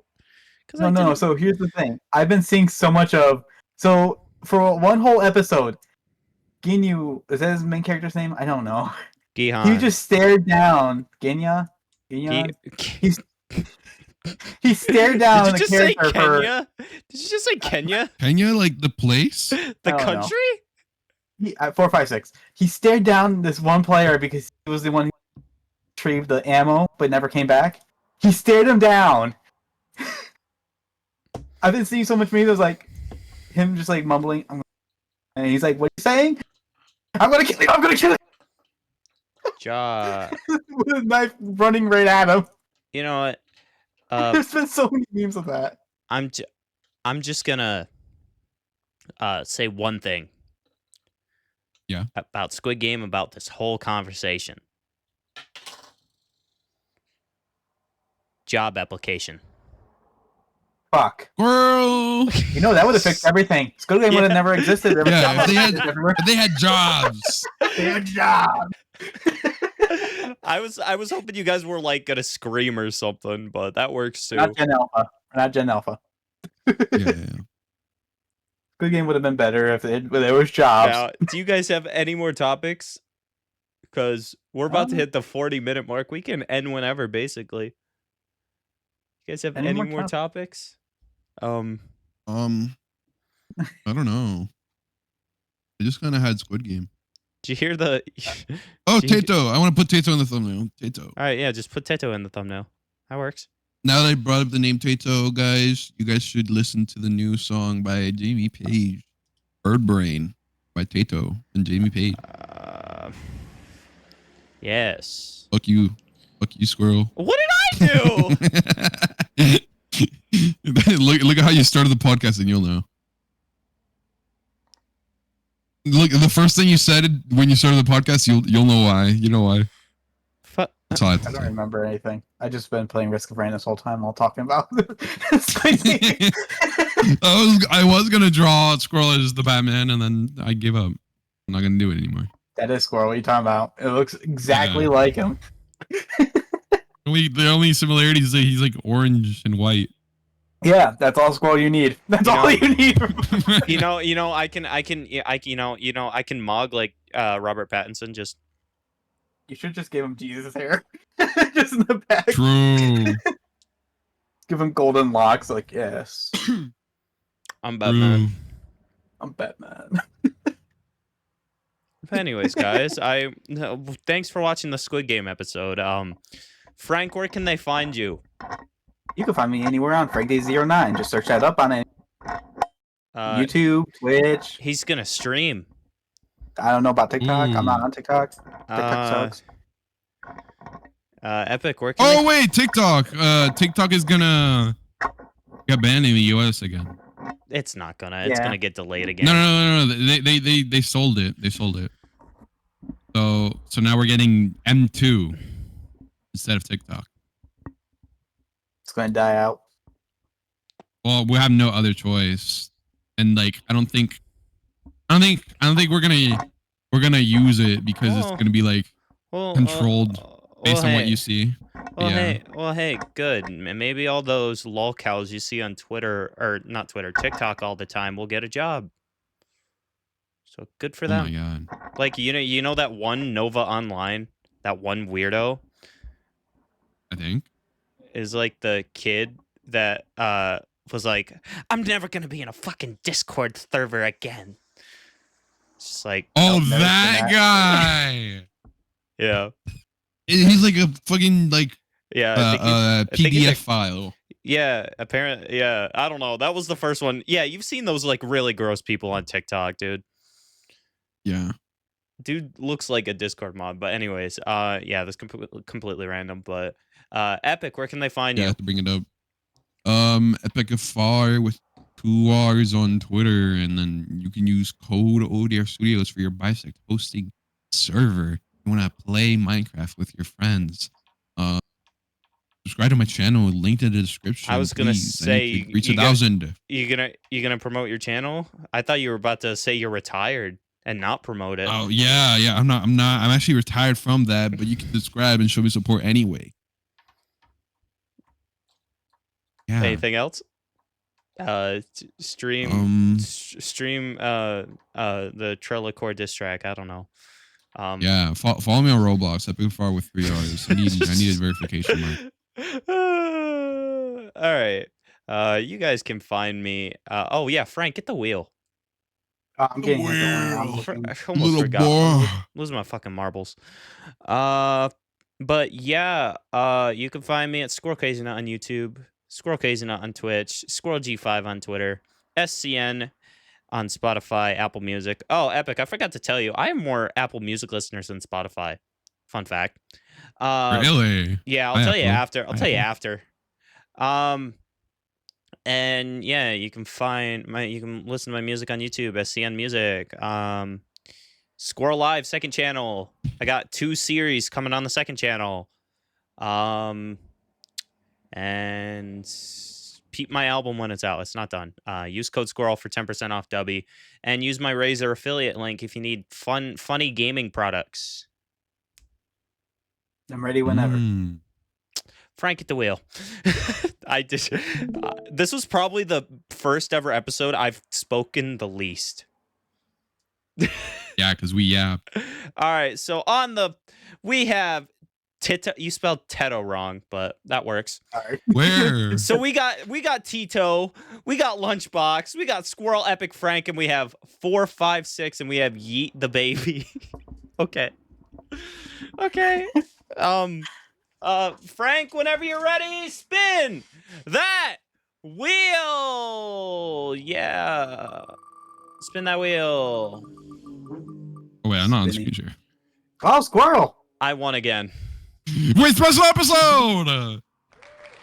Speaker 1: Because
Speaker 3: No. So here's the thing. I've been seeing so much of. So for one whole episode, Ginyu, is that his main character's name? I don't know.
Speaker 1: Gihan.
Speaker 3: He just stared down. Ginya? He stared down
Speaker 1: Did you
Speaker 3: the
Speaker 1: just say
Speaker 3: character for.
Speaker 1: Kenya? Did you just say Kenya?
Speaker 2: Kenya, like the place?
Speaker 1: The
Speaker 3: don't know.
Speaker 1: country?
Speaker 3: At 456. He stared down this one player because he was the one who retrieved the ammo but never came back. He stared him down. I've been seeing so much memes like him just like mumbling, and he's like, "What are you saying? I'm gonna kill you! I'm gonna kill you!"
Speaker 1: Ja.
Speaker 3: With a knife running right at him.
Speaker 1: You know what?
Speaker 3: There's been so many memes of that.
Speaker 1: I'm just gonna say one thing.
Speaker 2: Yeah.
Speaker 1: About Squid Game, about this whole conversation. Job application.
Speaker 3: Fuck.
Speaker 2: Squirrel.
Speaker 3: You know that would have fixed everything. Squid Game would have
Speaker 1: Yeah.
Speaker 3: never existed. There was
Speaker 2: Yeah,
Speaker 3: job
Speaker 2: if they had-
Speaker 3: opportunities everywhere.
Speaker 2: They had jobs.
Speaker 3: They had jobs.
Speaker 1: I was hoping you guys were like gonna scream or something, but that works too.
Speaker 3: Not Gen Alpha. Not Gen Alpha.
Speaker 2: Yeah.
Speaker 3: Squid Game would have been better if there was jobs.
Speaker 1: Now, do you guys have any more topics? Because we're about to hit the 40-minute mark. We can end whenever, basically. You guys have
Speaker 3: Any
Speaker 1: any
Speaker 3: more
Speaker 1: more topics?
Speaker 2: I don't know. I just kind of had Squid Game.
Speaker 1: Did you hear the?
Speaker 2: Oh,
Speaker 1: Gee.
Speaker 2: Tato. I want to put Tato in the thumbnail. Tato.
Speaker 1: All right, yeah, just put Teto in the thumbnail. That works.
Speaker 2: Now that I brought up the name Tato, guys, you guys should listen to the new song by Jamie Page, Bird Brain, by Tato and Jamie Page.
Speaker 1: Yes.
Speaker 2: Fuck you, Squirrel.
Speaker 1: What did I do?
Speaker 2: look at how you started the podcast, and you'll know. Look, the first thing you said when you started the podcast, you'll know why. You know why. That's all I have to
Speaker 3: I don't
Speaker 2: say.
Speaker 3: remember anything. I just been playing Risk of Rain this whole time while talking about Squid Game.
Speaker 2: I was gonna draw Squirrel as the Batman, and then I gave up. I'm not gonna do it anymore.
Speaker 3: That is Squirrel. What are you talking about? It looks exactly like him.
Speaker 2: The only similarity is that he's like orange and white.
Speaker 3: Yeah, that's all Squirrel you need. That's all you need.
Speaker 1: I can mog like Robert Pattinson. Just
Speaker 3: You should just give him Jesus hair, just in the back.
Speaker 2: True.
Speaker 3: Give him golden locks. Like yes,
Speaker 1: I'm Batman.
Speaker 2: True.
Speaker 3: I'm Batman.
Speaker 1: Anyways, guys, thanks for watching the Squid Game episode. Frank, where can they find you?
Speaker 3: You can find me anywhere on FrankDay09. Just search that up on it. YouTube, Twitch.
Speaker 1: He's gonna stream.
Speaker 3: I don't know about TikTok. I'm not on TikTok. TikTok sucks.
Speaker 1: Epic, where can
Speaker 2: Wait, TikTok. TikTok is gonna get banned in the US again.
Speaker 1: It's not gonna. It's gonna get delayed again.
Speaker 2: No. They sold it. They sold it. So now we're getting M2 instead of TikTok.
Speaker 3: It's gonna die out.
Speaker 2: Well, we have no other choice, and like I don't think we're gonna use it because it's gonna be like controlled based on what you see.
Speaker 1: Hey, good. Maybe all those lolcows you see on Twitter, or not Twitter, TikTok all the time will get a job. So good for them.
Speaker 2: Oh my god!
Speaker 1: Like you know that one Nova Online, that one weirdo.
Speaker 2: I think
Speaker 1: is like the kid that was like, I'm never gonna be in a fucking Discord server again. It's just like,
Speaker 2: that guy.
Speaker 1: Yeah.
Speaker 2: He's like a fucking like
Speaker 1: PDF
Speaker 2: file.
Speaker 1: Yeah, apparently. Yeah, I don't know. That was the first one. Yeah, you've seen those like really gross people on TikTok, dude.
Speaker 2: Yeah.
Speaker 1: Dude looks like a Discord mod, but anyways, yeah, that's completely random. But Epic, where can they find you?
Speaker 2: I have to bring it up. Epic Afar with 2 R's on Twitter, and then you can use code ODR Studios for your Bisect hosting server. You want to play Minecraft with your friends. Subscribe to my channel. Link in the description.
Speaker 1: I was gonna say
Speaker 2: reach 1,000.
Speaker 1: You gonna promote your channel? I thought you were about to say you're retired and not promote it.
Speaker 2: Oh yeah. I'm not. I'm actually retired from that, but you can subscribe and show me support anyway. Yeah.
Speaker 1: Anything else? Stream the Trellicore diss track. I don't know.
Speaker 2: Yeah, follow me on Roblox. Epic Far with 3 R's. I need a verification mark.
Speaker 1: All right. You guys can find me. Oh yeah, Frank, get the wheel.
Speaker 3: I'm getting
Speaker 1: I almost
Speaker 2: Little
Speaker 1: forgot.
Speaker 2: boy.
Speaker 1: Losing my fucking marbles. But yeah, you can find me at Squirrel Crazy Nut on YouTube, Squirrel Crazy Nut on Twitch, Squirrel G5 on Twitter, SCN on Spotify, Apple Music. Oh, Epic, I forgot to tell you, I have more Apple Music listeners than Spotify. Fun fact.
Speaker 2: Really?
Speaker 1: Yeah, I'll tell you after. I'll tell you after. And yeah, you can listen to my music on YouTube, SCN Music. Squirrel Live, second channel. I got 2 series coming on the second channel. And peep my album when it's out. It's not done. Use code Squirrel for 10% off Dubby, and use my Razer affiliate link if you need funny gaming products.
Speaker 3: I'm ready whenever.
Speaker 1: Frank at the wheel. This was probably the first ever episode I've spoken the least.
Speaker 2: Yeah, because we yap.
Speaker 1: All right, so we have Tito. You spelled Teto wrong, but that works.
Speaker 3: Sorry.
Speaker 2: Where?
Speaker 1: So we got Tito, we got Lunchbox, we got Squirrel, Epic, Frank, and we have 4, 5, 6, and we have Yeet the baby. Okay. Frank, whenever you're ready, spin that wheel. Yeah. Spin that wheel.
Speaker 2: Oh, wait, I'm not on the screen share.
Speaker 3: Oh, Squirrel!
Speaker 1: I won again.
Speaker 2: Wait, special episode!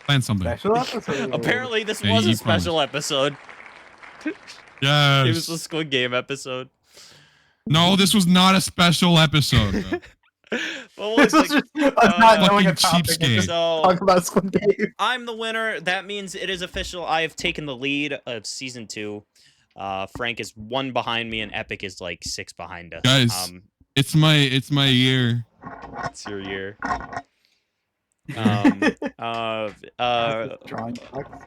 Speaker 2: Plan something.
Speaker 3: Special episode.
Speaker 1: Apparently, this
Speaker 2: Yeah,
Speaker 1: was a
Speaker 2: you
Speaker 1: special episode.
Speaker 2: Yes.
Speaker 1: It was the Squid Game episode.
Speaker 2: No, this was not a special episode.
Speaker 1: What
Speaker 3: This
Speaker 1: was
Speaker 3: was
Speaker 1: it?
Speaker 3: just us not knowing a
Speaker 2: Fucking
Speaker 3: topic and
Speaker 2: cheapskate.
Speaker 3: just
Speaker 1: So
Speaker 3: talk about Squid Game.
Speaker 1: I'm the winner. That means it is official. I have taken the lead of season 2. Frank is 1 behind me, and Epic is like 6 behind us.
Speaker 2: Guys. It's my year.
Speaker 1: It's your year.
Speaker 3: Drawing box.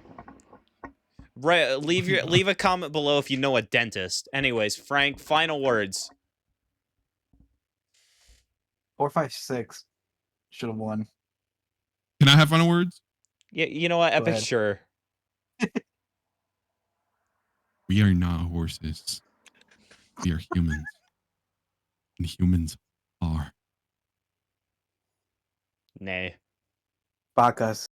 Speaker 1: Right. Leave a comment below if you know a dentist. Anyways, Frank, final words.
Speaker 3: 4, 5, 6 should have won.
Speaker 2: Can I have final words?
Speaker 1: Yeah, you know what,
Speaker 3: Go
Speaker 1: Epic,
Speaker 3: ahead.
Speaker 1: sure.
Speaker 2: We are not horses. We are humans. And humans are.
Speaker 1: Nay.
Speaker 3: Fuck us.